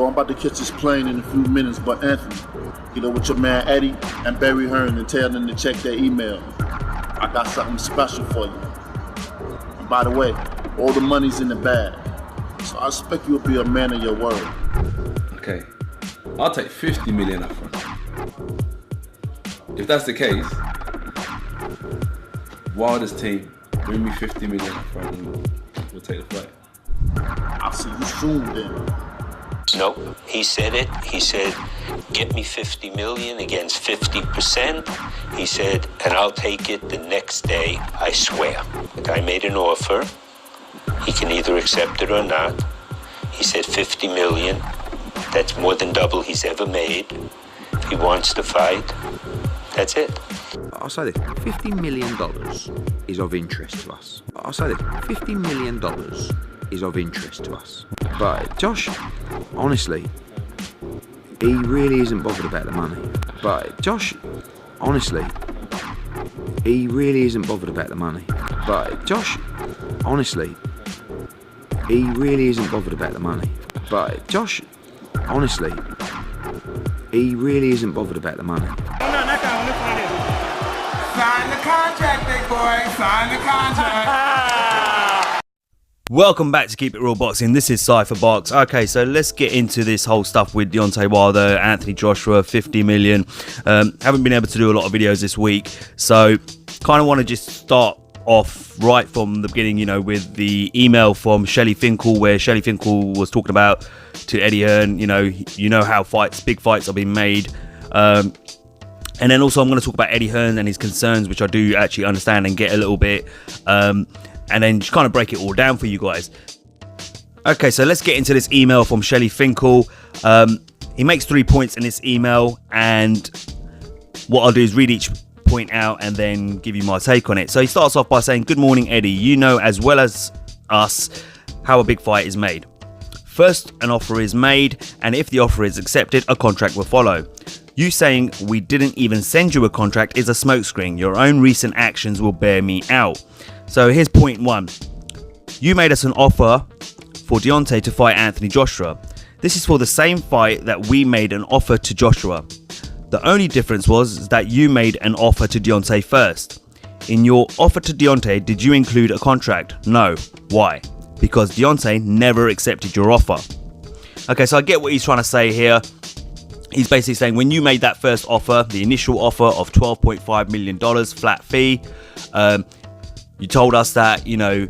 Yo, I'm about to catch this plane in a few minutes, but Anthony, get up with your man Eddie and Barry Hearn and tell them to check their email. I got something special for you. And by the way, all the money's in the bag. So I expect you'll be a man of your word. Okay, I'll take 50 million up front. If that's the case, Wilder's team, bring me 50 million up front and we'll take the fight. I'll see you soon then. Nope, he said it. He said, get me 50 million against 50%. He said, and I'll take it the next day, I swear. The guy made an offer. He can either accept it or not. He said 50 million. That's more than double he's ever made. If he wants to fight, that's it. I'll say this, $50 million is of interest to us. I'll say this, $50 million is of interest to us. But Josh, honestly, he really isn't bothered about the money. But Josh, honestly, he really isn't bothered about the money. But Josh, honestly, he really isn't bothered about the money. But Josh, honestly, he really isn't bothered about the money. Sign the contract, big boy. Sign the contract. Welcome back to Keep It Real Boxing. This is Cypher Box. Okay, so let's get into this whole stuff with Deontay Wilder, Anthony Joshua, 50 million. Haven't been able to do a lot of videos this week, so kind of want to just start off right from the beginning, you know, with the email from Shelly Finkel, where Shelly Finkel was talking about to Eddie Hearn, you know how big fights are being made. And then also I'm going to talk about Eddie Hearn and his concerns, which I do actually understand and get a little bit. And then just kind of break it all down for you guys. Okay, so let's get into this email from Shelly Finkel. He makes 3 points in this email, and what I'll do is read each point out and then give you my take on it. So he starts off by saying, "Good morning, Eddie. You know as well as us how a big fight is made. First, an offer is made, and if the offer is accepted, a contract will follow. You saying we didn't even send you a contract is a smokescreen. Your own recent actions will bear me out." So here's point one. You made us an offer for Deontay to fight Anthony Joshua. This is for the same fight that we made an offer to Joshua. The only difference was that you made an offer to Deontay first. In your offer to Deontay, did you include a contract? No. Why? Because Deontay never accepted your offer. Okay, so I get what he's trying to say here. He's basically saying when you made that first offer, the initial offer of $12.5 million flat fee, you told us that, you know,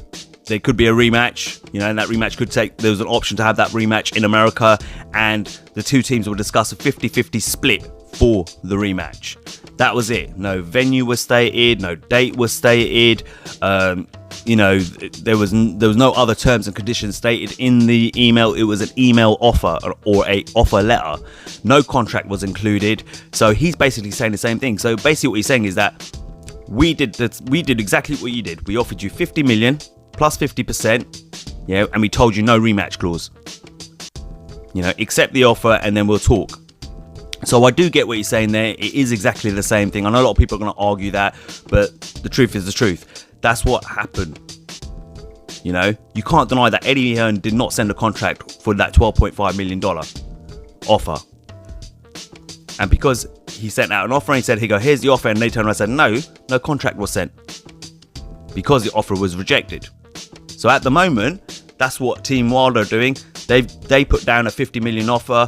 there could be a rematch, you know, and that rematch there was an option to have that rematch in America, and the two teams would discuss a 50-50 split for the rematch. That was it. No venue was stated, no date was stated, you know, there was no other terms and conditions stated in the email. It was an email offer or a offer letter. No contract was included. So he's basically saying the same thing. So basically what he's saying is that we did exactly what you did. We offered you 50 million plus 50%, yeah, and we told you no rematch clause. You know, accept the offer and then we'll talk. So I do get what he's saying there. It is exactly the same thing. I know a lot of people are going to argue that, but the truth is the truth. That's what happened. You know, you can't deny that Eddie Hearn did not send a contract for that $12.5 million offer. And because he sent out an offer and he said, here's the offer, and they turned around and said, no contract was sent because the offer was rejected. So at the moment, that's what Team Wilder are doing. They put down a 50 million offer.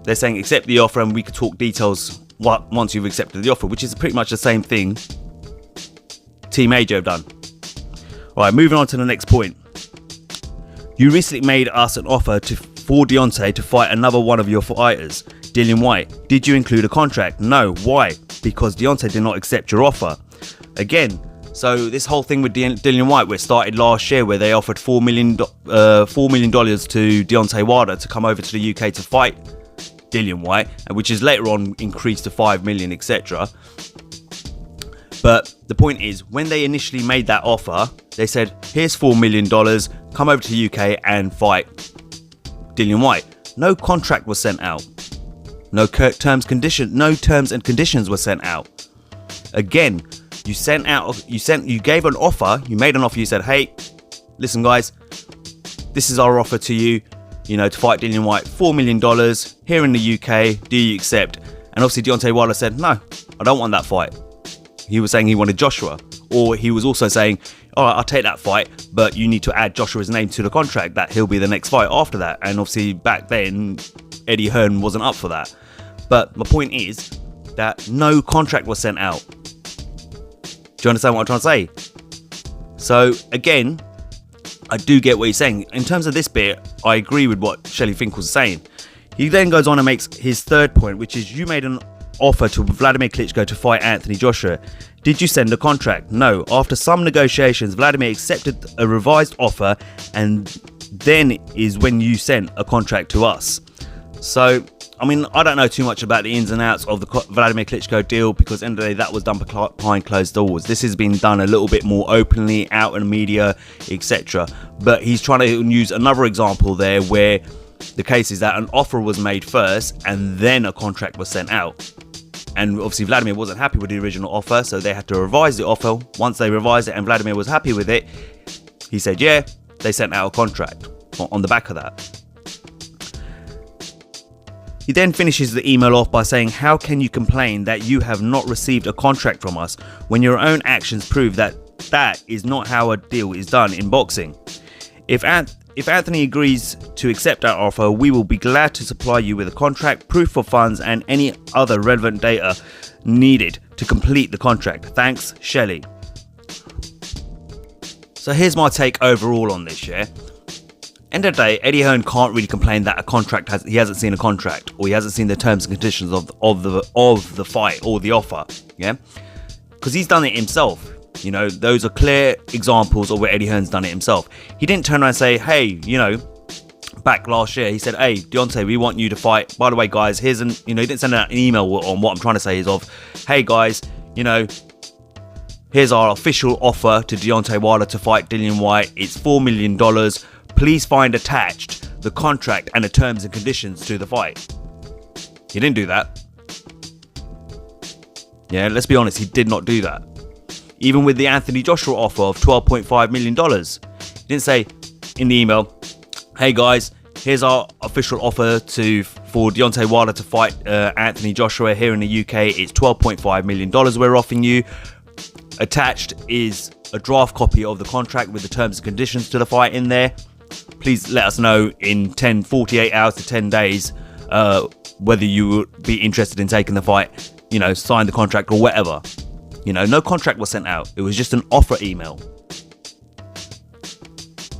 They're saying accept the offer and we could talk details once you've accepted the offer, which is pretty much the same thing Team AJ have done. Alright, moving on to the next point. You recently made us an offer for Deontay to fight another one of your fighters, Dillian Whyte. Did you include a contract? No. Why? Because Deontay did not accept your offer. Again, so this whole thing with Dillian Whyte, where it started last year, where they offered $4 million to Deontay Wilder to come over to the UK to fight Dillian Whyte, which is later on increased to 5 million, etc. But the point is, when they initially made that offer, they said, here's $4 million, come over to the UK and fight Dillian Whyte. No contract was sent out. No terms and conditions were sent out. Again, you gave an offer, you made an offer, you said, hey, listen guys, this is our offer to you. to fight Dillian Whyte, $4 million here in the UK. Do you accept? And obviously Deontay Wilder said, no, I don't want that fight. He was saying he wanted Joshua. Or he was also saying, all right, I'll take that fight, but you need to add Joshua's name to the contract, that he'll be the next fight after that. And obviously back then, Eddie Hearn wasn't up for that. But my point is that no contract was sent out. Do you understand what I'm trying to say? So again, I do get what he's saying. In terms of this bit, I agree with what Shelly Finkel's saying. He then goes on and makes his third point, which is you made an offer to Vladimir Klitschko to fight Anthony Joshua. Did you send a contract? No. After some negotiations, Vladimir accepted a revised offer, and then is when you sent a contract to us. So, I mean, I don't know too much about the ins and outs of the Vladimir Klitschko deal, because at the end of the day, that was done behind closed doors. This has been done a little bit more openly, out in the media, etc. But he's trying to use another example there where the case is that an offer was made first and then a contract was sent out. And obviously Vladimir wasn't happy with the original offer, so they had to revise the offer. Once they revised it and Vladimir was happy with it, he said, yeah, they sent out a contract on the back of that. He then finishes the email off by saying, how can you complain that you have not received a contract from us when your own actions prove that that is not how a deal is done in boxing? If Anthony agrees to accept our offer, we will be glad to supply you with a contract, proof of funds, and any other relevant data needed to complete the contract. Thanks, Shelly. So here's my take overall on this, yeah? End of the day, Eddie Hearn can't really complain that he hasn't seen a contract, or he hasn't seen the terms and conditions of the fight or the offer, yeah? Because he's done it himself. Those are clear examples of where Eddie Hearn's done it himself. He didn't turn around and say, hey, back last year, he said, hey, Deontay, we want you to fight. By the way, guys, he didn't send out an email on what I'm trying to say is of, hey, guys, here's our official offer to Deontay Wilder to fight Dillian Whyte. It's $4 million. Please find attached the contract and the terms and conditions to the fight. He didn't do that. Yeah, let's be honest, he did not do that. Even with the Anthony Joshua offer of $12.5 million, he didn't say in the email, hey guys, here's our official offer for Deontay Wilder to fight Anthony Joshua here in the UK. It's $12.5 million we're offering you. Attached is a draft copy of the contract with the terms and conditions to the fight in there. Please let us know in 48 hours to 10 days whether you would be interested in taking the fight, sign the contract or whatever. No contract was sent out. It was just an offer email.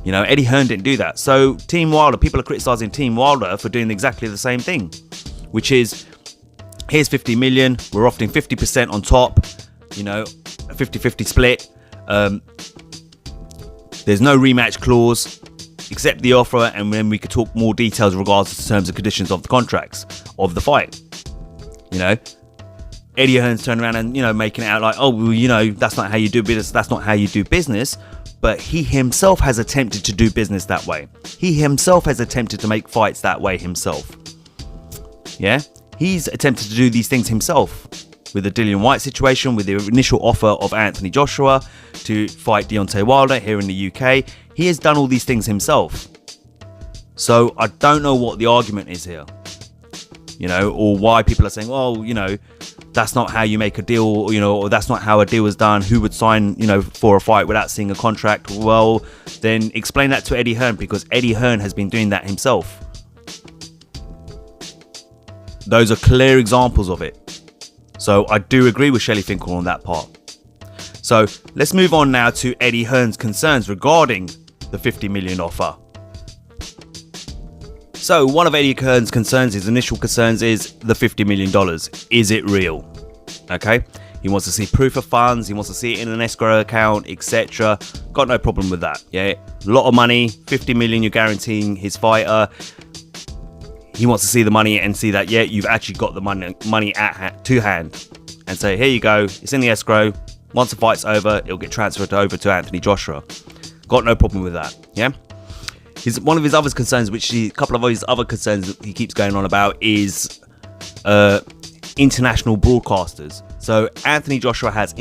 Eddie Hearn didn't do that. So Team Wilder, people are criticising Team Wilder for doing exactly the same thing, which is, here's 50 million, we're offering 50% on top, a 50-50 split. There's no rematch clause. Accept the offer, and then we could talk more details in regards to the terms and conditions of the contracts of the fight. Eddie Hearn's turning around and making it out like, oh well, that's not how you do business. That's not how you do business. But he himself has attempted to do business that way. He himself has attempted to make fights that way himself. Yeah, he's attempted to do these things himself. With the Dillian Whyte situation, with the initial offer of Anthony Joshua to fight Deontay Wilder here in the UK, he has done all these things himself. So I don't know what the argument is here, or why people are saying, well, that's not how you make a deal, or that's not how a deal is done. Who would sign, for a fight without seeing a contract? Well, then explain that to Eddie Hearn, because Eddie Hearn has been doing that himself. Those are clear examples of it. So I do agree with Shelly Finkel on that part. So let's move on now to Eddie Hearn's concerns regarding the 50 million offer. So one of Eddie Hearn's concerns, his initial concerns, is the $50 million. Is it real? Okay. He wants to see proof of funds. He wants to see it in an escrow account, etc. Got no problem with that. Yeah. A lot of money, 50 million you're guaranteeing his fighter. He wants to see the money and see that, yeah, you've actually got the money to hand. And say, here you go. It's in the escrow. Once the fight's over, it'll get transferred over to Anthony Joshua. Got no problem with that. Yeah. One of his other concerns, a couple of his other concerns that he keeps going on about, is international broadcasters. So Anthony Joshua has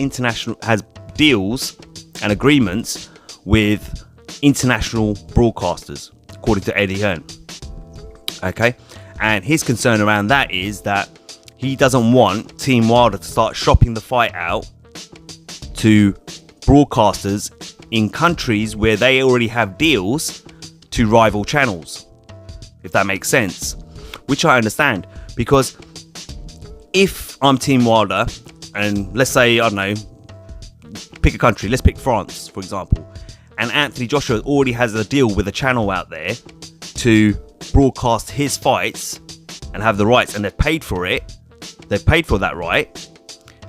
deals and agreements with international broadcasters, according to Eddie Hearn. Okay, and his concern around that is that he doesn't want Team Wilder to start shopping the fight out to broadcasters in countries where they already have deals to rival channels, if that makes sense, which I understand. Because if I'm Team Wilder, and let's say, I don't know, pick a country, let's pick France, for example, and Anthony Joshua already has a deal with a channel out there to broadcast his fights and have the rights, and they've paid for it, they've paid for that right,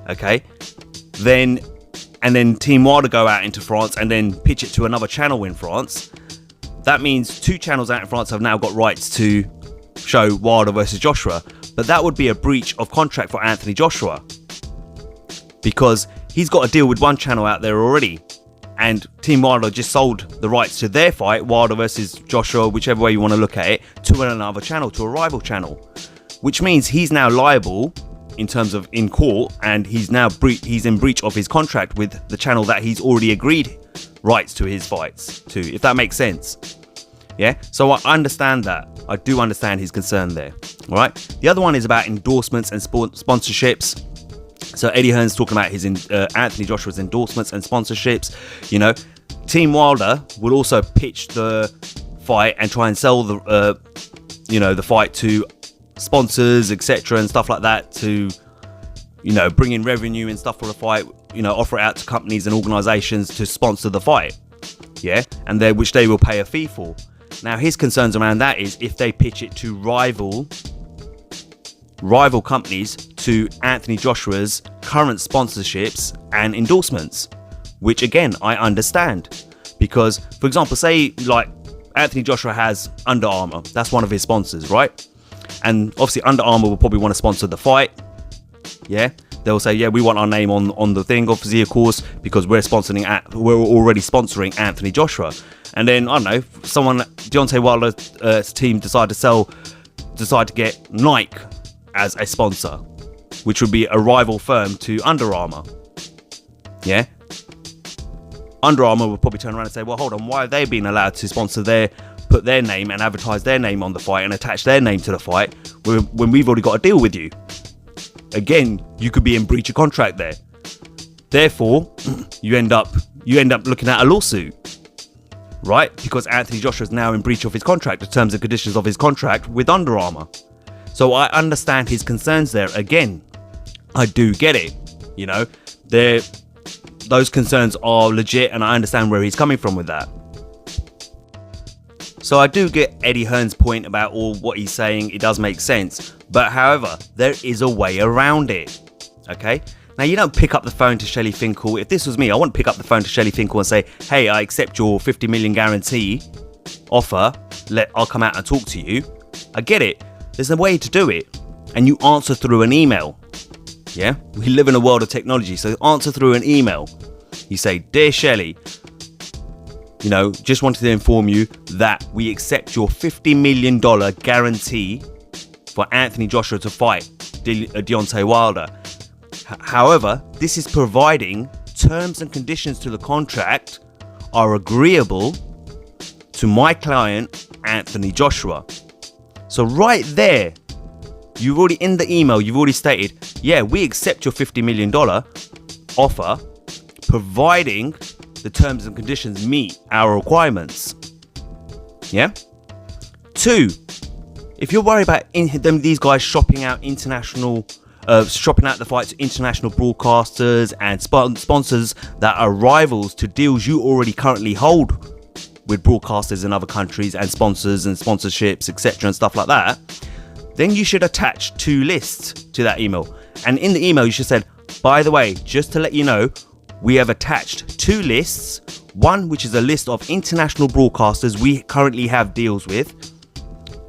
okay, then Team Wilder go out into France and then pitch it to another channel in France. That means 2 channels out in France have now got rights to show Wilder versus Joshua, but that would be a breach of contract for Anthony Joshua, because he's got a deal with one channel out there already, and Team Wilder just sold the rights to their fight, Wilder versus Joshua, whichever way you want to look at it, to another channel, to a rival channel, which means he's now liable in terms of in court, and he's in breach of his contract with the channel that he's already agreed rights to his fights to, if that makes sense. Yeah, so I understand that. I do understand his concern there. All right. The other one is about endorsements and sponsorships. So Eddie Hearn's talking about his Anthony Joshua's endorsements and sponsorships. You know, Team Wilder will also pitch the fight and try and sell the fight to sponsors, etc., and stuff like that, to, you know, bring in revenue and stuff for the fight. You know, offer it out to companies and organizations to sponsor the fight. Yeah, and which they will pay a fee for. Now, his concerns around that is if they pitch it to rival companies to Anthony Joshua's current sponsorships and endorsements, which again, I understand, because, for example, say like Anthony Joshua has Under Armour, that's one of his sponsors, right? And obviously Under Armour will probably want to sponsor the fight. Yeah, they'll say, yeah, we want our name on the thing, obviously, of course, because we're already sponsoring Anthony Joshua. And then, I don't know, Deontay Wilder's team decide to get Nike as a sponsor, which would be a rival firm to Under Armour. Yeah, Under Armour would probably turn around and say, well, hold on, why are they being allowed to put their name and advertise their name on the fight and attach their name to the fight when we've already got a deal with you? Again, you could be in breach of contract there. Therefore, you end up looking at a lawsuit, right? Because Anthony Joshua is now in breach of his contract, the terms and conditions of his contract with Under Armour. So I understand his concerns there. Again, I do get it. You know, those concerns are legit, and I understand where he's coming from with that. So I do get Eddie Hearn's point about all what he's saying. It does make sense. But however, there is a way around it. Okay? Now, you don't pick up the phone to Shelly Finkel. If this was me, I wouldn't pick up the phone to Shelly Finkel and say, hey, I accept your 50 million guarantee offer. I'll come out and talk to you. I get it. There's a way to do it. And you answer through an email. Yeah? We live in a world of technology. So answer through an email. You say, dear Shelly, you know, just wanted to inform you that we accept your $50 million guarantee for Anthony Joshua to fight Deontay Wilder. However, this is providing terms and conditions to the contract are agreeable to my client, Anthony Joshua. So right there, in the email, you've already stated, yeah, we accept your $50 million offer, providing the terms and conditions meet our requirements. Yeah? 2, if you're worried about these guys shopping out the fight to international broadcasters and sponsors that are rivals to deals you already currently hold with broadcasters in other countries and sponsors and sponsorships, etc., and stuff like that, then you should attach 2 lists to that email. And in the email, you should have said, by the way, just to let you know, we have attached 2 lists. One, which is a list of international broadcasters we currently have deals with.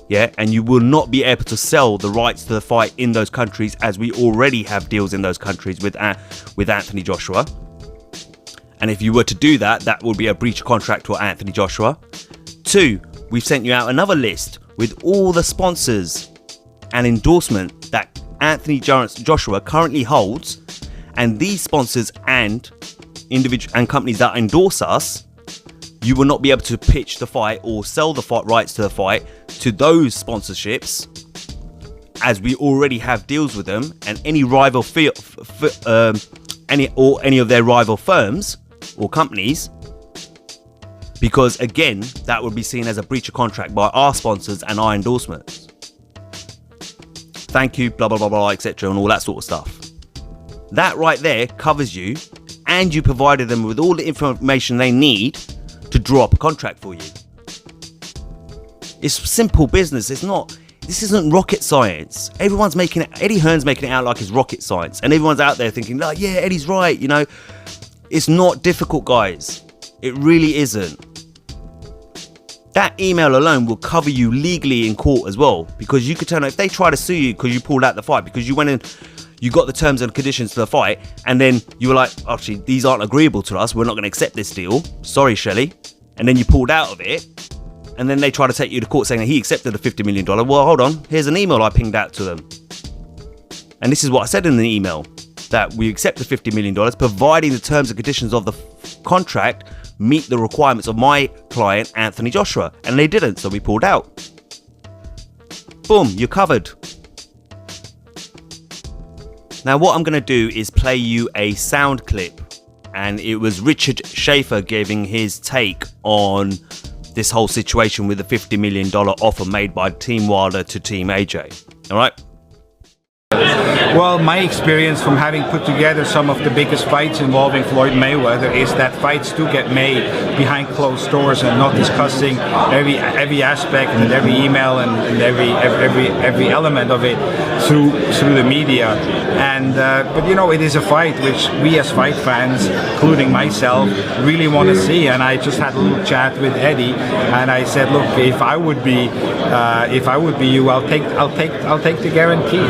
Yeah, and you will not be able to sell the rights to the fight in those countries, as we already have deals in those countries with Anthony Joshua. And if you were to do that, that would be a breach of contract for Anthony Joshua. 2, we've sent you out another list with all the sponsors and endorsement that Anthony Joshua currently holds, and these sponsors and individual and companies that endorse us, you will not be able to pitch the fight or sell the fight rights to the fight to those sponsorships, as we already have deals with them, and any rival any of their rival firms or companies, because again, that would be seen as a breach of contract by our sponsors and our endorsements. Thank you, blah blah blah blah, etc., and all that sort of stuff. That right there covers you, and you provided them with all the information they need to draw up a contract for you. It's simple business. This isn't rocket science. Everyone's making it, Eddie Hearn's making it out like it's rocket science, and everyone's out there thinking, oh, yeah, Eddie's right, you know. It's not difficult, guys. It really isn't. That email alone will cover you legally in court as well, because you could turn out, if they try to sue you because you pulled out the fight, because you went in, you got the terms and conditions to the fight, and then you were like, actually, these aren't agreeable to us, we're not going to accept this deal, sorry, Shelly, and then you pulled out of it, and then they try to take you to court saying that he accepted the $50 million. Well, hold on, here's an email I pinged out to them. And this is what I said in the email, that we accept the $50 million, providing the terms and conditions of the contract meet the requirements of my client, Anthony Joshua. And they didn't, so we pulled out. Boom, you're covered. Now, what I'm going to do is play you a sound clip. And it was Richard Schaefer giving his take on this whole situation with the $50 million offer made by Team Wilder to Team AJ. All right? Well, my experience from having put together some of the biggest fights involving Floyd Mayweather is that fights do get made behind closed doors and not discussing every aspect and every email and every element of it through the media. And but you know, it is a fight which we as fight fans, including myself, really want to see. And I just had a little chat with Eddie, and I said, look, if I would be you, I'll take the guarantee,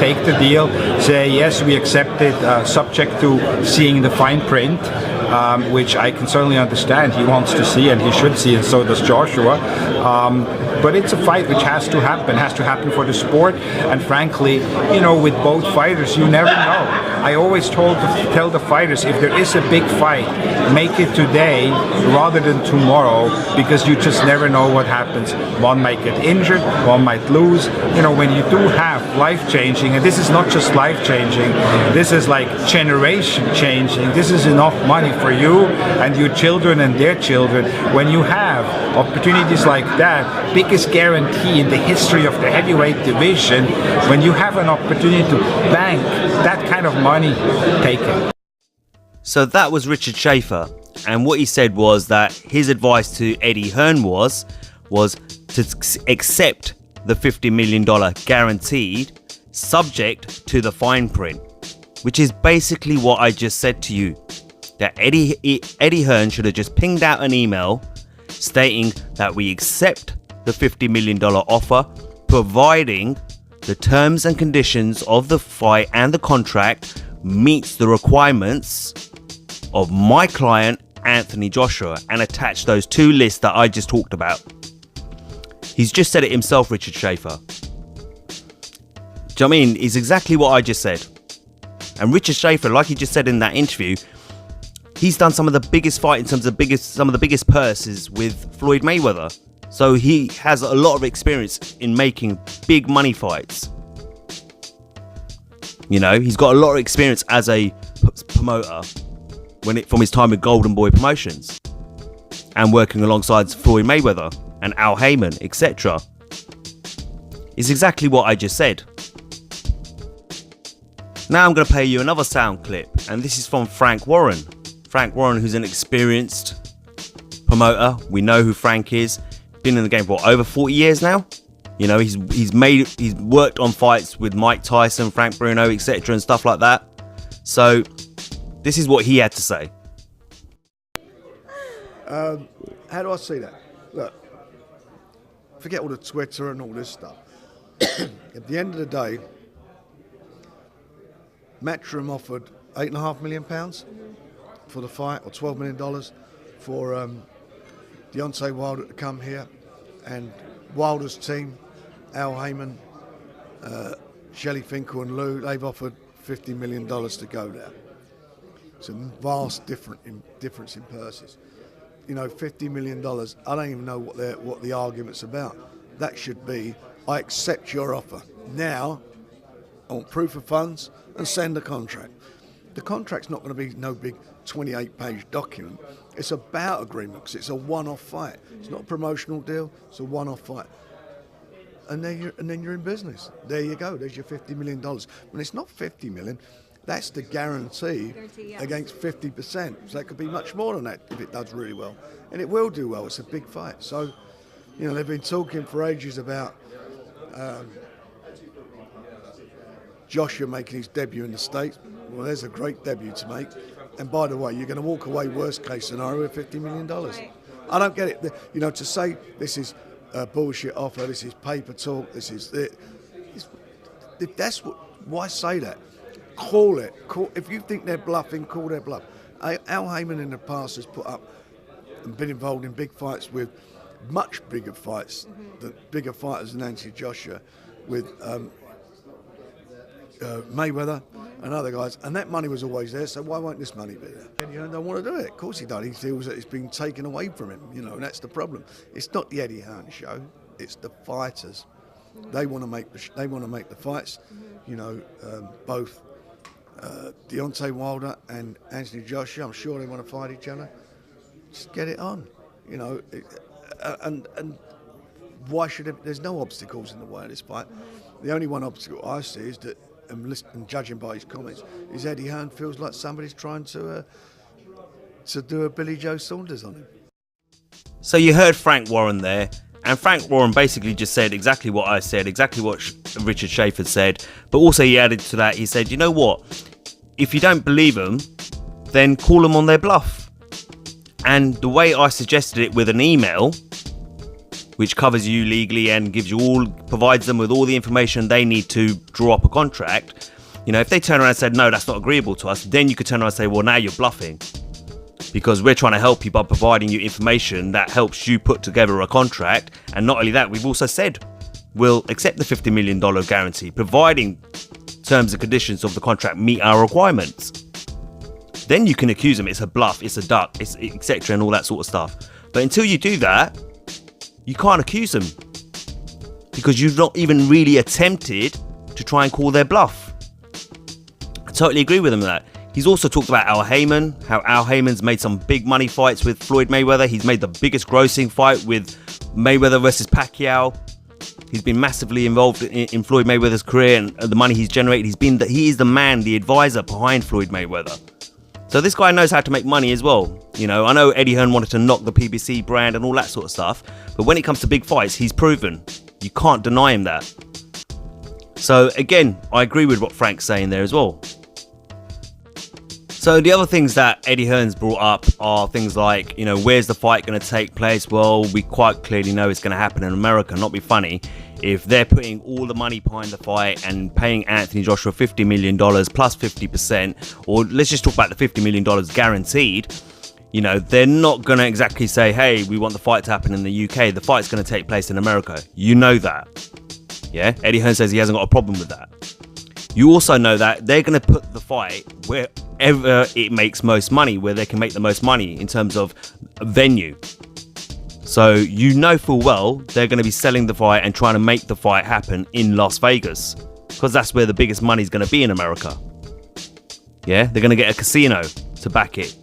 take the deal, say yes, we accept it, subject to seeing the fine print, which I can certainly understand he wants to see and he should see, and so does Joshua. But it's a fight which has to happen for the sport, and frankly, you know, with both fighters, you never know. I always tell the fighters, if there is a big fight, make it today rather than tomorrow, because you just never know what happens. One might get injured, one might lose. You know, when you do have life-changing, and this is not just life-changing, this is like generation-changing, this is enough money for you and your children and their children. When you have opportunities like that, biggest guarantee in the history of the heavyweight division, when you have an opportunity to bank that kind of money, take it. So that was Richard Schaefer, and what he said was that his advice to Eddie Hearn was to accept the $50 million guaranteed, subject to the fine print, which is basically what I just said to you, that Eddie Hearn should have just pinged out an email stating that we accept the $50 million offer, providing the terms and conditions of the fight and the contract meets the requirements of my client, Anthony Joshua, and attach those two lists that I just talked about. He's just said it himself, Richard Schaefer. Do you know what I mean? It's exactly what I just said. And Richard Schaefer, like he just said in that interview, he's done some of the biggest fight in terms of some of the biggest purses with Floyd Mayweather. So he has a lot of experience in making big money fights. You know, he's got a lot of experience as a promoter from his time with Golden Boy Promotions and working alongside Floyd Mayweather and Al Haymon, etc. It's exactly what I just said. Now I'm going to play you another sound clip, and this is from Frank Warren. Frank Warren, who's an experienced promoter. We know who Frank is. Been in the game for over 40 years now. You know, he's worked on fights with Mike Tyson, Frank Bruno, etc. and stuff like that. So this is what he had to say. How do I see that? Look, forget all the Twitter and all this stuff. At the end of the day, Matchroom offered £8.5 million for the fight, or $12 million for Deontay Wilder to come here, and Wilder's team, Al Haymon, Shelly Finkel and Lou, they've offered $50 million to go there. It's a vast difference in purses. $50 million. I don't even know what the argument's about. That should be, I accept your offer. Now, I want proof of funds and send a contract. The contract's not going to be no big 28-page document. It's about agreement because it's a one-off fight. It's not a promotional deal. It's a one-off fight. And then you're in business. There you go. There's your $50 million. When it's not $50 million, that's the guarantee against 50%. So it could be much more than that if it does really well. And it will do well. It's a big fight. So, they've been talking for ages about Joshua making his debut in the States. Well, there's a great debut to make. And by the way, you're going to walk away worst case scenario with $50 million. I don't get it. To say this is a bullshit offer, this is paper talk, this is it. If that's why say that? Call it. If you think they're bluffing, call their bluff. Al Haymon in the past has put up and been involved in big fights with much bigger fights, bigger fighters than Anthony Joshua, with Mayweather and other guys, and that money was always there, so why won't this money be there? Eddie Hearn don't want to do it. Of course he does. He feels that it's been taken away from him, and that's the problem. It's not the Eddie Hearn show, it's the fighters. They want to make the fights, both Deontay Wilder and Anthony Joshua. I'm sure they want to fight each other. Just get it on, and why should it? There's no obstacles in the way of this fight. The only one obstacle I see is that, and judging by his comments, is Eddie Hearn feels like somebody's trying to do a Billy Joe Saunders on him. So you heard Frank Warren there, and Frank Warren basically just said exactly what I said, exactly what Richard Schaefer said, but also he added to that, he said, you know what, if you don't believe them, then call them on their bluff. And the way I suggested it with an email, which covers you legally and provides them with all the information they need to draw up a contract. If they turn around and said, no, that's not agreeable to us, then you could turn around and say, well, now you're bluffing. Because we're trying to help you by providing you information that helps you put together a contract. And not only that, we've also said we'll accept the $50 million guarantee, providing terms and conditions of the contract meet our requirements. Then you can accuse them it's a bluff, it's a duck, it's etc. and all that sort of stuff. But until you do that, you can't accuse them because you've not even really attempted to try and call their bluff. I totally agree with him on that. He's also talked about Al Haymon, how Al Haymon's made some big money fights with Floyd Mayweather. He's made the biggest grossing fight with Mayweather versus Pacquiao. He's been massively involved in Floyd Mayweather's career and the money he's generated. He is the man, the advisor behind Floyd Mayweather. So this guy knows how to make money as well. I know Eddie Hearn wanted to knock the PBC brand and all that sort of stuff, but when it comes to big fights, he's proven. You can't deny him that. So again, I agree with what Frank's saying there as well. So the other things that Eddie Hearn's brought up are things like, where's the fight going to take place? Well, we quite clearly know it's going to happen in America. Not be funny. If they're putting all the money behind the fight and paying Anthony Joshua $50 million plus 50%, or let's just talk about the $50 million guaranteed, they're not going to exactly say, hey, we want the fight to happen in the UK. The fight's going to take place in America. You know that. Yeah? Eddie Hearn says he hasn't got a problem with that. You also know that they're going to put the fight wherever it makes most money, where they can make the most money in terms of venue. So full well they're going to be selling the fight and trying to make the fight happen in Las Vegas, because that's where the biggest money is going to be in America. Yeah, they're going to get a casino to back it.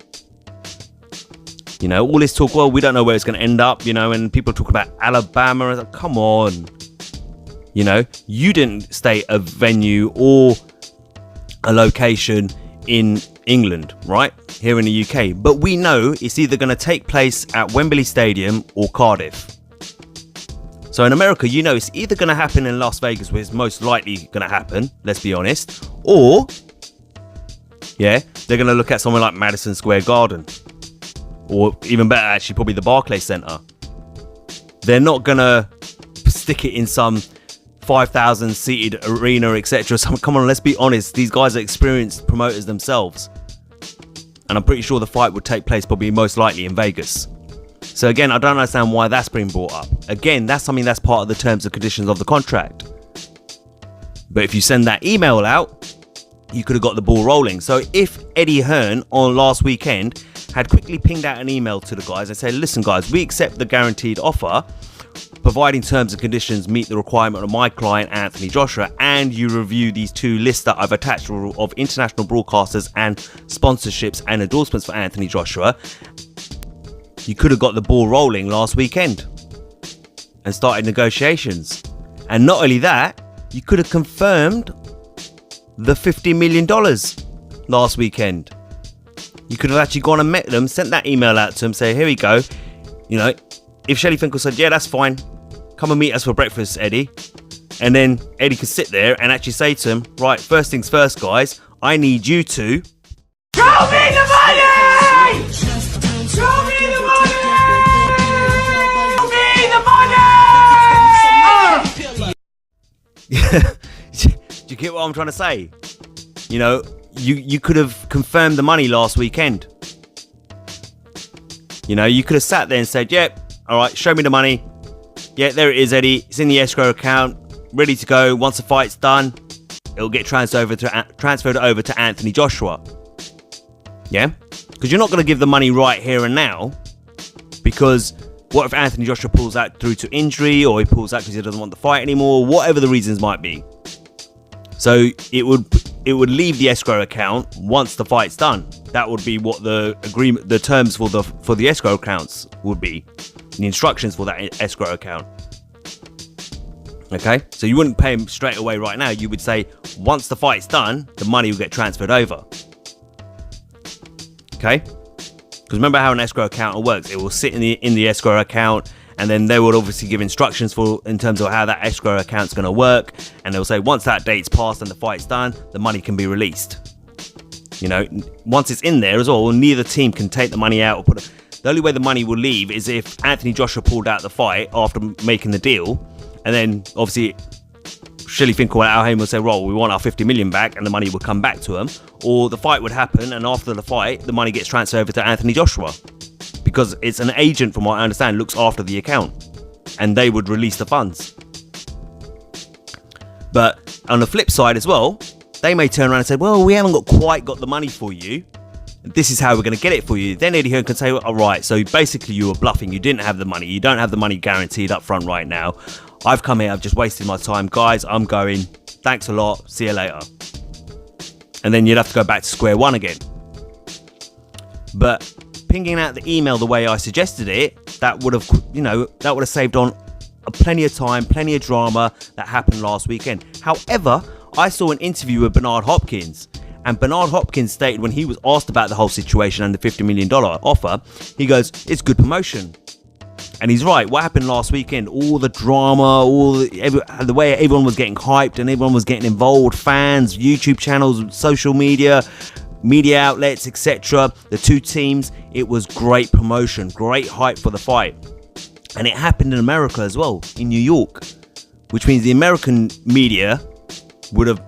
All this talk, well, we don't know where it's going to end up, and people talk about Alabama. Like, come on. You didn't state a venue or a location in England, right? Here in the UK. But we know it's either going to take place at Wembley Stadium or Cardiff. So in America, it's either going to happen in Las Vegas, where it's most likely going to happen, let's be honest, or, they're going to look at somewhere like Madison Square Garden, or even better, actually, probably the Barclays Centre. They're not going to stick it in some 5,000 seated arena, etc. So come on, let's be honest, these guys are experienced promoters themselves, and I'm pretty sure the fight would take place probably most likely in Vegas. So again, I don't understand why that's been brought up. Again, that's something that's part of the terms and conditions of the contract. But if you send that email out, you could have got the ball rolling. So if Eddie Hearn on last weekend had quickly pinged out an email to the guys and said, listen guys, we accept the guaranteed offer, providing terms and conditions meet the requirement of my client Anthony Joshua, and you review these 2 lists that I've attached of international broadcasters and sponsorships and endorsements for Anthony Joshua. You could have got the ball rolling last weekend and started negotiations. And not only that, you could have confirmed the $50 million last weekend. You could have actually gone and met them, sent that email out to them, say, here we go. You know, if Shelly Finkel said, yeah, that's fine, come and meet us for breakfast, Eddie. And then Eddie could sit there and actually say to him, right, first things first, guys, I need you to... Show me the money! Show me the money! Show me the money! Do you get what I'm trying to say? You know, you could have confirmed the money last weekend. You know, you could have sat there and said, yep, all right, show me the money. Yeah, there it is, Eddie. It's in the escrow account, ready to go. Once the fight's done, it'll get transferred over to Anthony Joshua. Yeah? Because you're not going to give the money right here and now, because what if Anthony Joshua pulls out through to injury, or he pulls out because he doesn't want the fight anymore, whatever the reasons might be. So it would leave the escrow account once the fight's done. That would be what the agreement, the terms for the escrow accounts would be, the instructions for that escrow account. Okay, so you wouldn't pay him straight away right now. You would say once the fight's done, the money will get transferred over. Okay, because remember how an escrow account works. It will sit in the escrow account, and then they will obviously give instructions in terms of how that escrow account's going to work, and they'll say once that date's passed and the fight's done, the money can be released. You know, once it's in there as well, neither team can take the money out or put it. The only way the money will leave is if Anthony Joshua pulled out the fight after making the deal, and then obviously Shelly Finkel and Al Haymon will say, well, we want our 50 million back, and the money would come back to him. Or the fight would happen, and after the fight, the money gets transferred over to Anthony Joshua, because it's an agent, from what I understand, looks after the account, and they would release the funds. But on the flip side as well, they may turn around and say, well, we haven't quite got the money for you. This is how we're going to get it for you. Then Eddie Hearn can say, all right, so basically you were bluffing. You didn't have the money. You don't have the money guaranteed up front right now. I've come here. I've just wasted my time. Guys, I'm going. Thanks a lot. See you later. And then you'd have to go back to square one again. But pinging out the email the way I suggested it, that would have saved on plenty of time, plenty of drama that happened last weekend. However, I saw an interview with Bernard Hopkins, and Bernard Hopkins stated when he was asked about the whole situation and the $50 million offer, he goes, it's good promotion. And he's right. What happened last weekend, all the drama, the way everyone was getting hyped and everyone was getting involved, fans, YouTube channels, social media outlets, etc. The 2 teams, it was great promotion, great hype for the fight. And it happened in America as well, in New York, which means the American media would have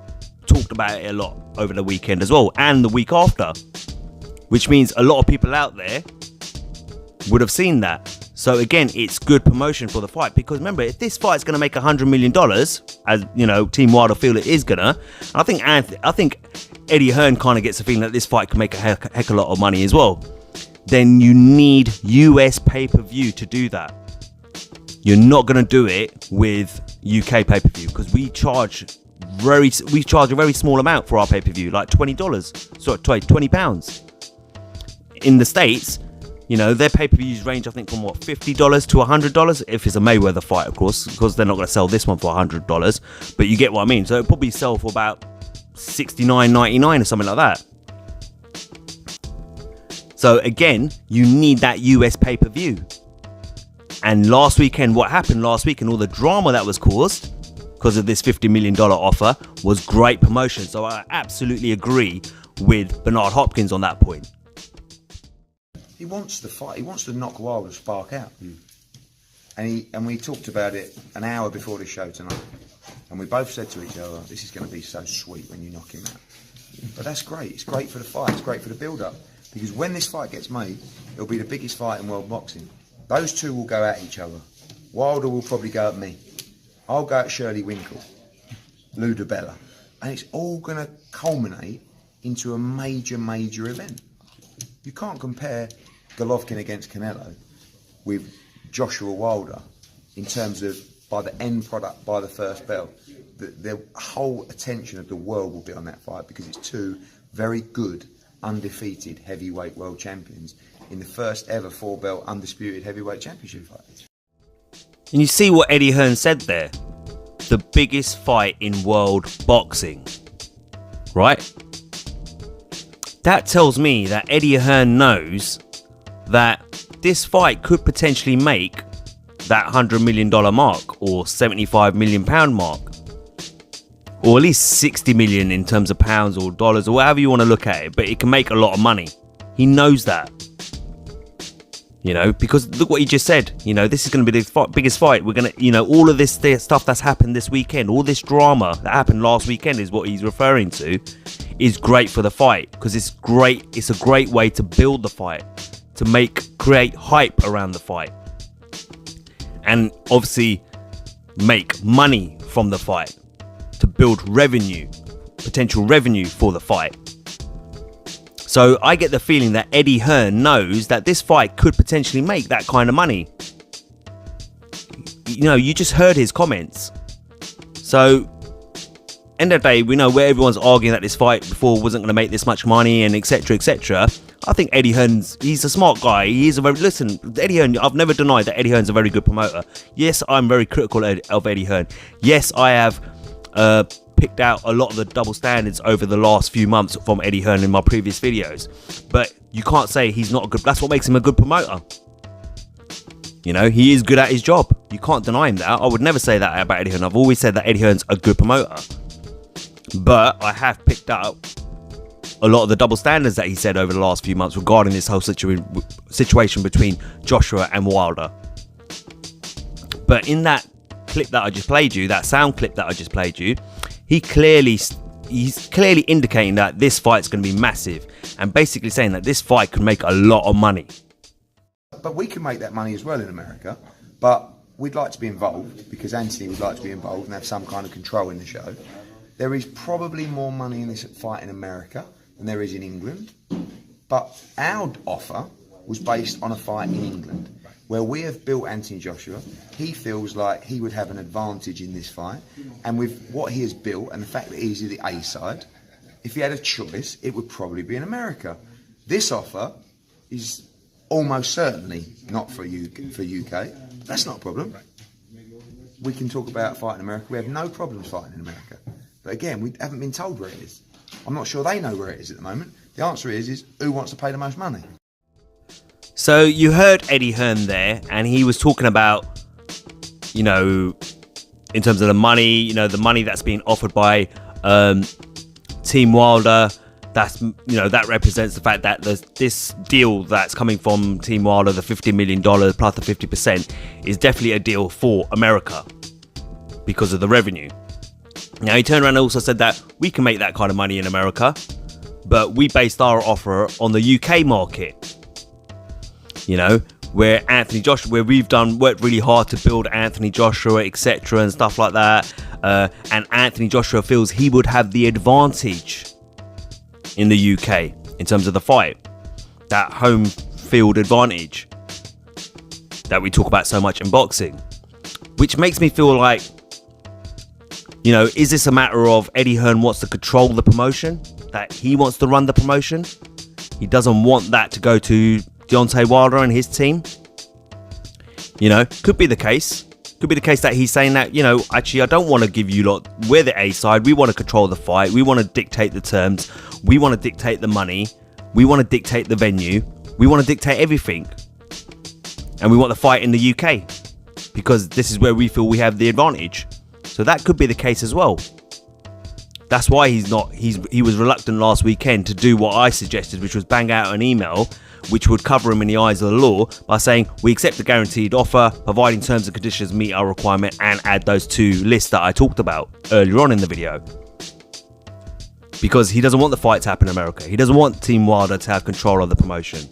talked about it a lot over the weekend as well, and the week after, which means a lot of people out there would have seen that. So again, it's good promotion for the fight, because remember, if this fight's going to make $100 million, as you know, Team Wilder feel it is gonna, I think Eddie Hearn kind of gets the feeling that this fight can make a heck of a lot of money as well. Then you need US pay-per-view to do that. You're not going to do it with UK pay-per-view, because we charge a very small amount for our pay-per-view, like £20. In the States, you know, their pay-per-views range, I think, from what, $50 to $100, if it's a Mayweather fight, of course, because they're not going to sell this one for $100. But you get what I mean. So it'll probably sell for about $69.99 or something like that. So again, you need that US pay-per-view. And last weekend, what happened last week and all the drama that was caused because of this $50 million offer was great promotion. So I absolutely agree with Bernard Hopkins on that point. He wants the fight. He wants to knock Wilder's spark out. And we talked about it an hour before the show tonight. And we both said to each other, this is going to be so sweet when you knock him out. But that's great. It's great for the fight. It's great for the build-up. Because when this fight gets made, it'll be the biggest fight in world boxing. Those two will go at each other. Wilder will probably go at me. I'll go at Shirley Winkle, Lou DiBella. And it's all going to culminate into a major, major event. You can't compare Golovkin against Canelo with Joshua Wilder in terms of by the end product, by the first bell. The whole attention of the world will be on that fight because it's two very good, undefeated heavyweight world champions in the first ever 4-belt undisputed heavyweight championship fight. And you see what Eddie Hearn said there? The biggest fight in world boxing. Right? That tells me that Eddie Hearn knows that this fight could potentially make that $100 million mark or £75 million mark. Or at least 60 million in terms of pounds or dollars or whatever you want to look at it. But it can make a lot of money. He knows that. You know, because look what he just said. You know, this is going to be the biggest fight. We're going to, you know, all of this stuff that's happened this weekend, all this drama that happened last weekend is what he's referring to, is great for the fight. Because it's great. It's a great way to build the fight, to create hype around the fight. And obviously make money from the fight. To build revenue, potential revenue for the fight. So I get the feeling that Eddie Hearn knows that this fight could potentially make that kind of money. You know, you just heard his comments. So, end of the day, we know where everyone's arguing that this fight before wasn't going to make this much money and etc, etc. I think Eddie Hearn's, he's a smart guy. Listen, Eddie Hearn, I've never denied that Eddie Hearn's a very good promoter. Yes, I'm very critical of Eddie Hearn. Yes, I have picked out a lot of the double standards over the last few months from Eddie Hearn in my previous videos, but you can't say he's not a good. That's what makes him a good promoter. You know, he is good at his job. You can't deny him that. I would never say that about Eddie Hearn. I've always said that Eddie Hearn's a good promoter, but I have picked up a lot of the double standards that he said over the last few months regarding this whole situation between Joshua and Wilder. But in that clip that I just played you, that sound clip that I just played you, he's clearly indicating that this fight's going to be massive and basically saying that this fight could make a lot of money. But we can make that money as well in America, but we'd like to be involved because Anthony would like to be involved and have some kind of control in the show. There is probably more money in this fight in America than there is in England, but our offer was based on a fight in England where we have built Anthony Joshua. He feels like he would have an advantage in this fight, and with what he has built and the fact that he's the A side, if he had a choice, it would probably be in America. This offer is almost certainly not for UK. That's not a problem. We can talk about fighting in America. We have no problems fighting in America. But again, we haven't been told where it is. I'm not sure they know where it is at the moment. The answer is who wants to pay the most money? So you heard Eddie Hearn there, and he was talking about, you know, in terms of the money, you know, the money that's being offered by Team Wilder. That's, you know, that represents the fact that this deal that's coming from Team Wilder, the $50 million plus the 50%, is definitely a deal for America because of the revenue. Now he turned around and also said that we can make that kind of money in America, but we based our offer on the UK market. You know, where Anthony Joshua, where we've worked really hard to build Anthony Joshua, etc. and stuff like that. And Anthony Joshua feels he would have the advantage in the UK in terms of the fight. That home field advantage that we talk about so much in boxing. Which makes me feel like, you know, is this a matter of Eddie Hearn wants to control the promotion? That he wants to run the promotion? He doesn't want that to go to Deontay Wilder and his team. You know, could be the case. Could be the case that he's saying that, you know, actually I don't want to give you lot, we're the A side, we want to control the fight, we want to dictate the terms, we want to dictate the money, we want to dictate the venue, we want to dictate everything. And we want the fight in the UK because this is where we feel we have the advantage. So that could be the case as well. That's why he was reluctant last weekend to do what I suggested, which was bang out an email which would cover him in the eyes of the law by saying we accept the guaranteed offer, providing terms and conditions meet our requirement, and add those two lists that I talked about earlier on in the video. Because he doesn't want the fight to happen in America. He doesn't want Team Wilder to have control of the promotion.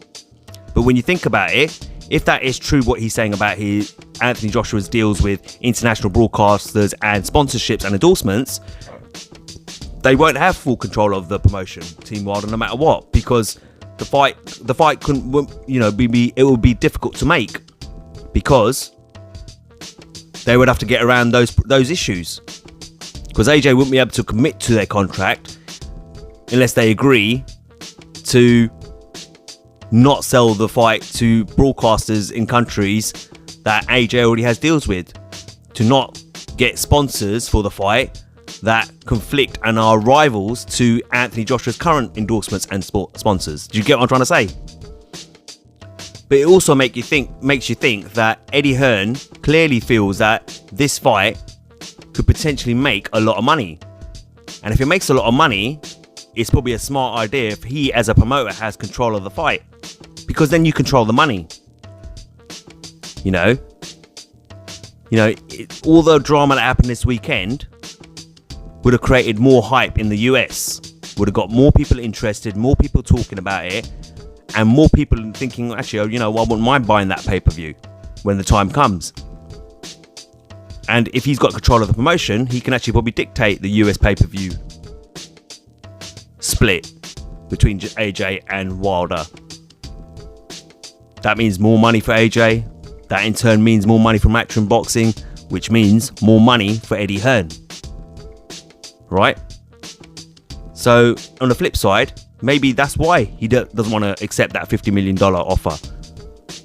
But when you think about it, if that is true what he's saying about Anthony Joshua's deals with international broadcasters and sponsorships and endorsements, they won't have full control of the promotion, Team Wilder, no matter what, because the fight couldn't, it would be difficult to make because they would have to get around those issues. Because AJ wouldn't be able to commit to their contract unless they agree to not sell the fight to broadcasters in countries that AJ already has deals with, to not get sponsors for the fight that conflict and are rivals to Anthony Joshua's current endorsements and sponsors. Do you get what I'm trying to say? But it also makes you think that Eddie Hearn clearly feels that this fight could potentially make a lot of money. And if it makes a lot of money, it's probably a smart idea if he as a promoter has control of the fight, because then you control the money. All the drama that happened this weekend would have created more hype in the US, would have got more people interested, more people talking about it, and more people thinking, actually, I wouldn't mind buying that pay-per-view when the time comes. And if he's got control of the promotion, he can actually probably dictate the US pay-per-view split between AJ and Wilder. That means more money for AJ. That in turn means more money for Matchroom Boxing, which means more money for Eddie Hearn. Right? So, on the flip side, maybe that's why he doesn't want to accept that $50 million offer.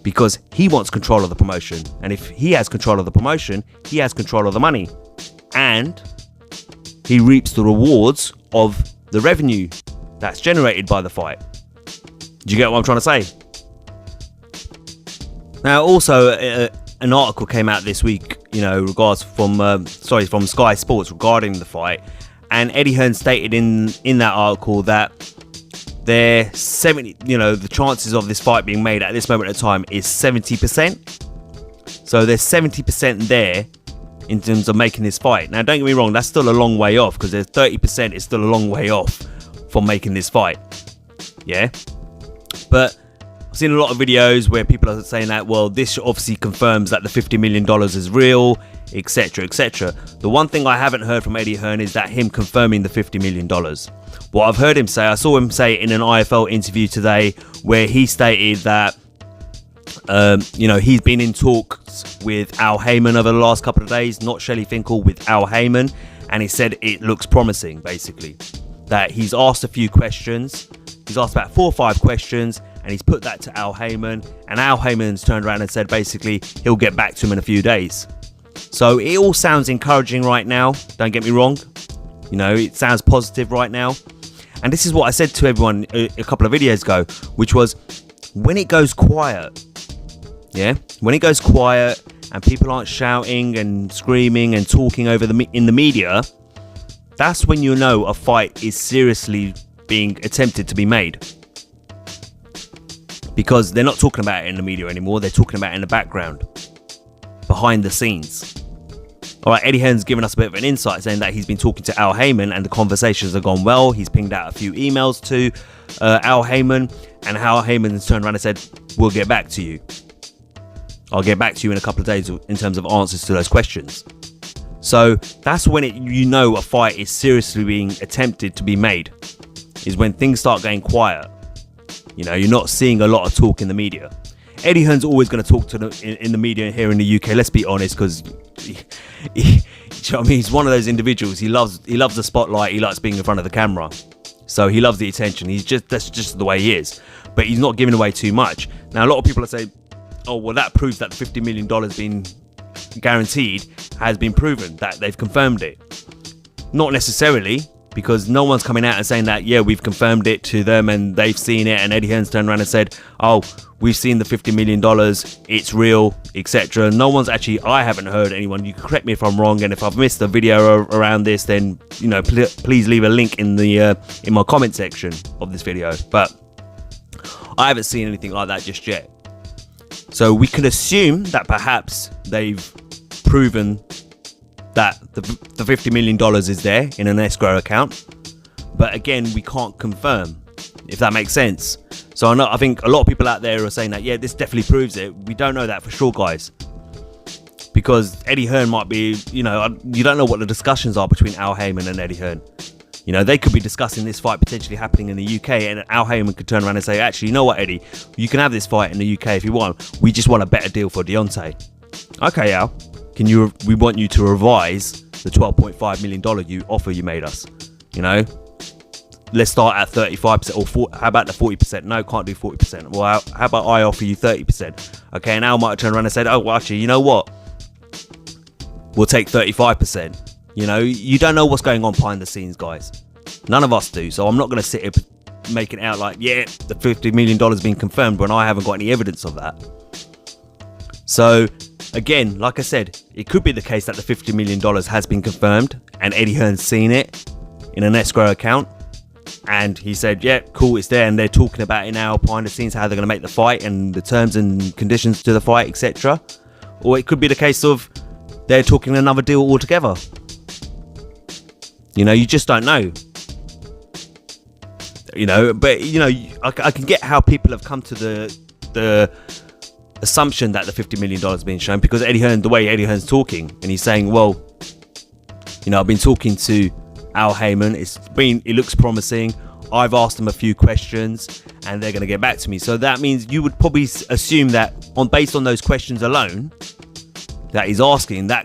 Because he wants control of the promotion. And if he has control of the promotion, he has control of the money. And he reaps the rewards of the revenue that's generated by the fight. Do you get what I'm trying to say? Now, also, an article came out this week, from Sky Sports regarding the fight. And Eddie Hearn stated in that article that the chances of this fight being made at this moment in time is 70%. So there's 70% there in terms of making this fight. Now, don't get me wrong, that's still a long way off, because there's 30% is still a long way off from making this fight. Yeah? But I've seen a lot of videos where people are saying that, well, this obviously confirms that the $50 million is real, etc, etc. The one thing I haven't heard from Eddie Hearn is that him confirming the $50 million. What I've heard him say, I saw him say in an IFL interview today where he stated that he's been in talks with Al Haymon over the last couple of days, not Shelly Finkel, with Al Haymon, and he said it looks promising, basically. That he's asked a few questions, he's asked about 4 or 5 questions, and he's put that to Al Haymon, and Al Haymon's turned around and said basically he'll get back to him in a few days. So it all sounds encouraging right now, don't get me wrong. It sounds positive right now. And this is what I said to everyone a couple of videos ago, which was when it goes quiet, when it goes quiet and people aren't shouting and screaming and talking over in the media, that's when you know a fight is seriously being attempted to be made. Because they're not talking about it in the media anymore, they're talking about it in the background, behind the scenes. Alright, Eddie Hearn's given us a bit of an insight, saying that he's been talking to Al Haymon and the conversations have gone well. He's pinged out a few emails to Al Haymon, and Al Haymon's turned around and said, we'll get back to you. I'll get back to you in a couple of days in terms of answers to those questions. So that's when a fight is seriously being attempted to be made, is when things start getting quiet. You're not seeing a lot of talk in the media. Eddie Hearn's always going to talk to in the media here in the UK. Let's be honest, because he's one of those individuals. He loves the spotlight. He likes being in front of the camera, so he loves the attention. That's just the way he is. But he's not giving away too much. Now, a lot of people are saying, "Oh, well, that proves that the $50 million being guaranteed has been proven. That they've confirmed it." Not necessarily, because no one's coming out and saying that, yeah, we've confirmed it to them and they've seen it, and Eddie Hearn's turned around and said, oh, we've seen the $50 million, it's real, etc. No one's actually, I haven't heard anyone. You can correct me if I'm wrong, and if I've missed a video around this, then please leave a link in my comment section of this video. But I haven't seen anything like that just yet. So we can assume that perhaps they've proven that the $50 million is there in an escrow account, but again, we can't confirm, if that makes sense. So I think a lot of people out there are saying that, yeah, this definitely proves it. We don't know that for sure, guys, because Eddie Hearn might be, you don't know what the discussions are between Al Haymon and Eddie Hearn. You know, they could be discussing this fight potentially happening in the UK, and Al Haymon could turn around and say, actually, you know what, Eddie, you can have this fight in the UK if you want. We just want a better deal for Deontay. Okay, Al, we want you to revise the $12.5 million offer you made us. You know, let's start at 35% or how about the 40%? No, can't do 40%. Well, how about I offer you 30%? Okay, and Al might turn around and say, oh, well, actually, you know what? We'll take 35%. You know, you don't know what's going on behind the scenes, guys. None of us do. So I'm not going to sit here making it out like, yeah, the $50 million been confirmed when I haven't got any evidence of that. So, again, like I said, it could be the case that the $50 million has been confirmed and Eddie Hearn's seen it in an escrow account. And he said, yeah, cool, it's there. And they're talking about it now behind the scenes, how they're going to make the fight and the terms and conditions to the fight, etc. Or it could be the case of they're talking another deal altogether. You know, you just don't know. You know, but, you know, I can get how people have come to the assumption that the $50 million is being shown, because Eddie Hearn, the way Eddie Hearn's talking, and he's saying, well, you know, I've been talking to Al Haymon, it looks promising. I've asked them a few questions and they're going to get back to me. So that means you would probably assume that based on those questions alone that he's asking, the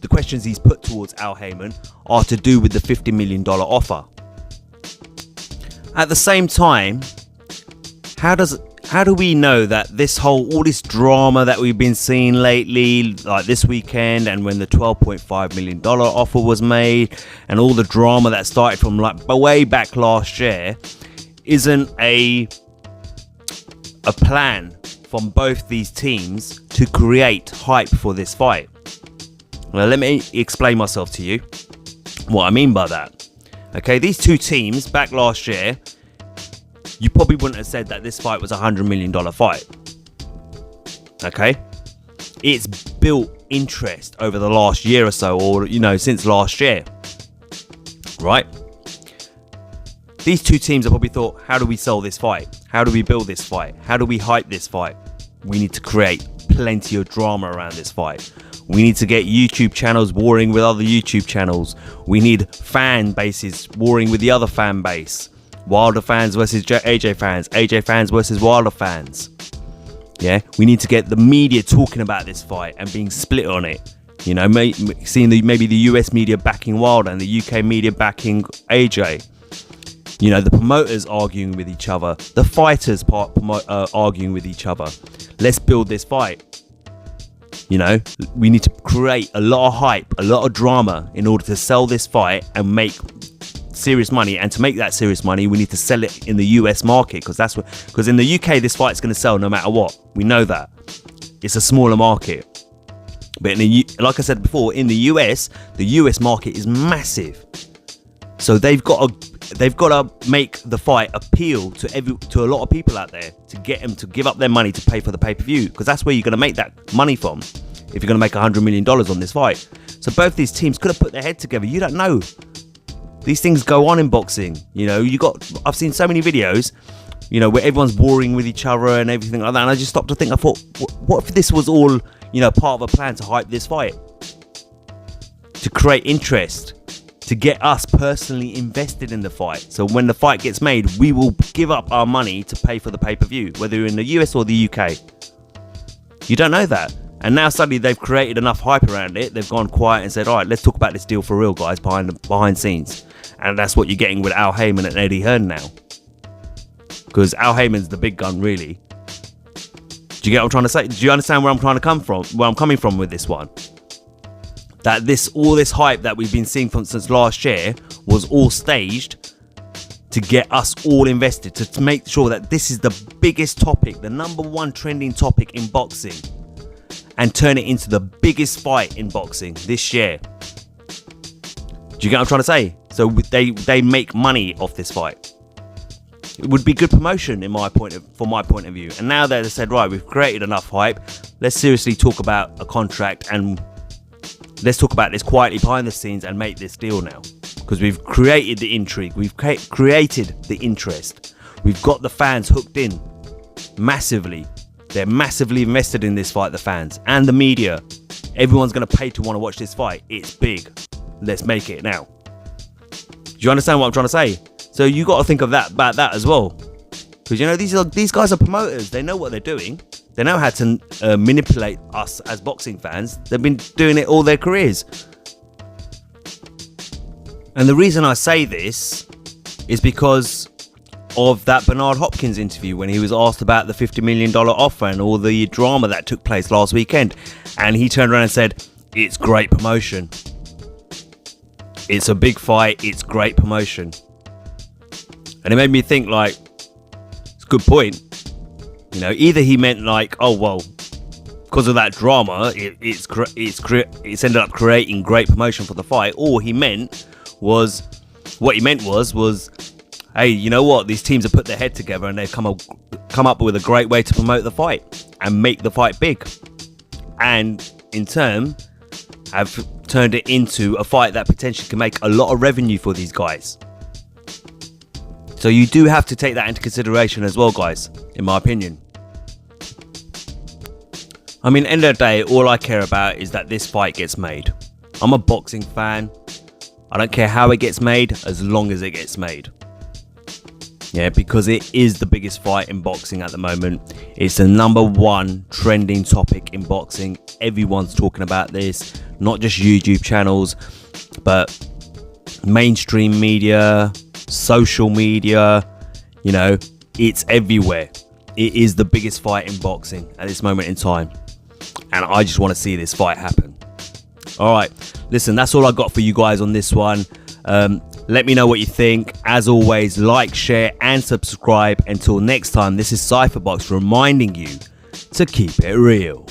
questions he's put towards Al Haymon are to do with the $50 million offer. At the same time, how do we know that all this drama that we've been seeing lately, like this weekend, and when the $12.5 million offer was made, and all the drama that started from like way back last year, isn't a plan from both these teams to create hype for this fight? Well, let me explain myself to you what I mean by that. Okay, these two teams back last year, you probably wouldn't have said that this fight was a $100 million fight. Okay? It's built interest over the last year or so, or, you know, since last year. Right? These two teams have probably thought, how do we sell this fight? How do we build this fight? How do we hype this fight? We need to create plenty of drama around this fight. We need to get YouTube channels warring with other YouTube channels. We need fan bases warring with the other fan base. Wilder fans versus AJ fans. AJ fans versus Wilder fans. Yeah, we need to get the media talking about this fight and being split on it. You know, seeing maybe the US media backing Wilder and the UK media backing AJ. You know, the promoters arguing with each other. The fighters arguing with each other. Let's build this fight. You know, we need to create a lot of hype, a lot of drama in order to sell this fight and make serious money. And to make that serious money, we need to sell it in the US market, because in the UK this fight's going to sell no matter what. We know that it's a smaller market, but like I said before, in the US market is massive. So they've got to make the fight appeal to a lot of people out there to get them to give up their money to pay for the pay-per-view, because that's where you're going to make that money from if you're going to make $100 million on this fight. So both these teams could have put their head together. You don't know. These things go on in boxing. You know, I've seen so many videos, you know, where everyone's warring with each other and everything like that. And I just stopped to think, I thought, what if this was all, you know, part of a plan to hype this fight? To create interest, to get us personally invested in the fight. So when the fight gets made, we will give up our money to pay for the pay-per-view, whether you're in the US or the UK. You don't know that. And now suddenly they've created enough hype around it. They've gone quiet and said, all right, let's talk about this deal for real, guys, behind scenes. And that's what you're getting with Al Haymon and Eddie Hearn now. Because Al Haymon's the big gun, really. Do you get what I'm trying to say? Do you understand where I'm trying to come from? Where I'm coming from with this one? That all this hype that we've been seeing since last year was all staged to get us all invested, to make sure that this is the biggest topic, the number one trending topic in boxing, and turn it into the biggest fight in boxing this year. Do you get what I'm trying to say? So they make money off this fight. It would be good promotion from my point of view. And now they said, right, we've created enough hype. Let's seriously talk about a contract and let's talk about this quietly behind the scenes and make this deal now. Because we've created the intrigue. We've created the interest. We've got the fans hooked in massively. They're massively invested in this fight, the fans and the media. Everyone's going to pay to want to watch this fight. It's big. Let's make it now. you understand what I'm trying to say? So you got to think of that about that as well, because you know these guys are promoters. They know what they're doing. They know how to manipulate us as boxing fans. They've been doing it all their careers. And the reason I say this is because of that Bernard Hopkins interview when he was asked about the $50 million offer and all the drama that took place last weekend. And he turned around and said, it's great promotion. It's a big fight. It's great promotion. And it made me think, like, it's a good point. You know, either he meant like, oh, well, because of that drama, it's ended up creating great promotion for the fight. Or what he meant was, hey, you know what? These teams have put their head together and they've come up with a great way to promote the fight and make the fight big. And in turn, have turned it into a fight that potentially can make a lot of revenue for these guys. So you do have to take that into consideration as well, guys, in my opinion. I mean, end of the day, all I care about is that this fight gets made. I'm a boxing fan. I don't care how it gets made, as long as it gets made. Yeah, because it is the biggest fight in boxing at the moment. It's the #1 trending topic in boxing. Everyone's talking about this, not just YouTube channels, but mainstream media, social media, you know, it's everywhere. It is the biggest fight in boxing at this moment in time. And I just want to see this fight happen. All right, listen, that's all I got for you guys on this one. Let me know what you think. As always, like, share, and subscribe. Until next time, this is Cypherbox reminding you to keep it real.